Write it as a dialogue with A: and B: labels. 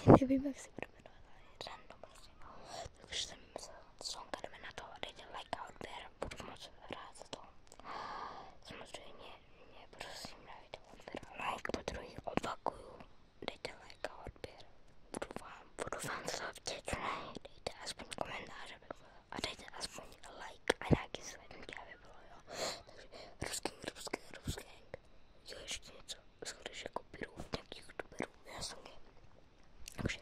A: nevím, jak si budu jmenovat, ale je random prostě. Takže jsem myslel, Sonka, jdeme na to, dejte like a odběr, budu moc rád za to. Samozřejmě mě prosím dejte odběr a like, po druhý opakuju, dejte like a odběr. Budu vám za to vděčný, dejte aspoň komentáře a dejte aspoň like a nějaký slednutí, aby bylo, jo. Takže ruský, jo, ještě něco, skoro že kopíruju nějakých youtuberů, já jsem je. Takže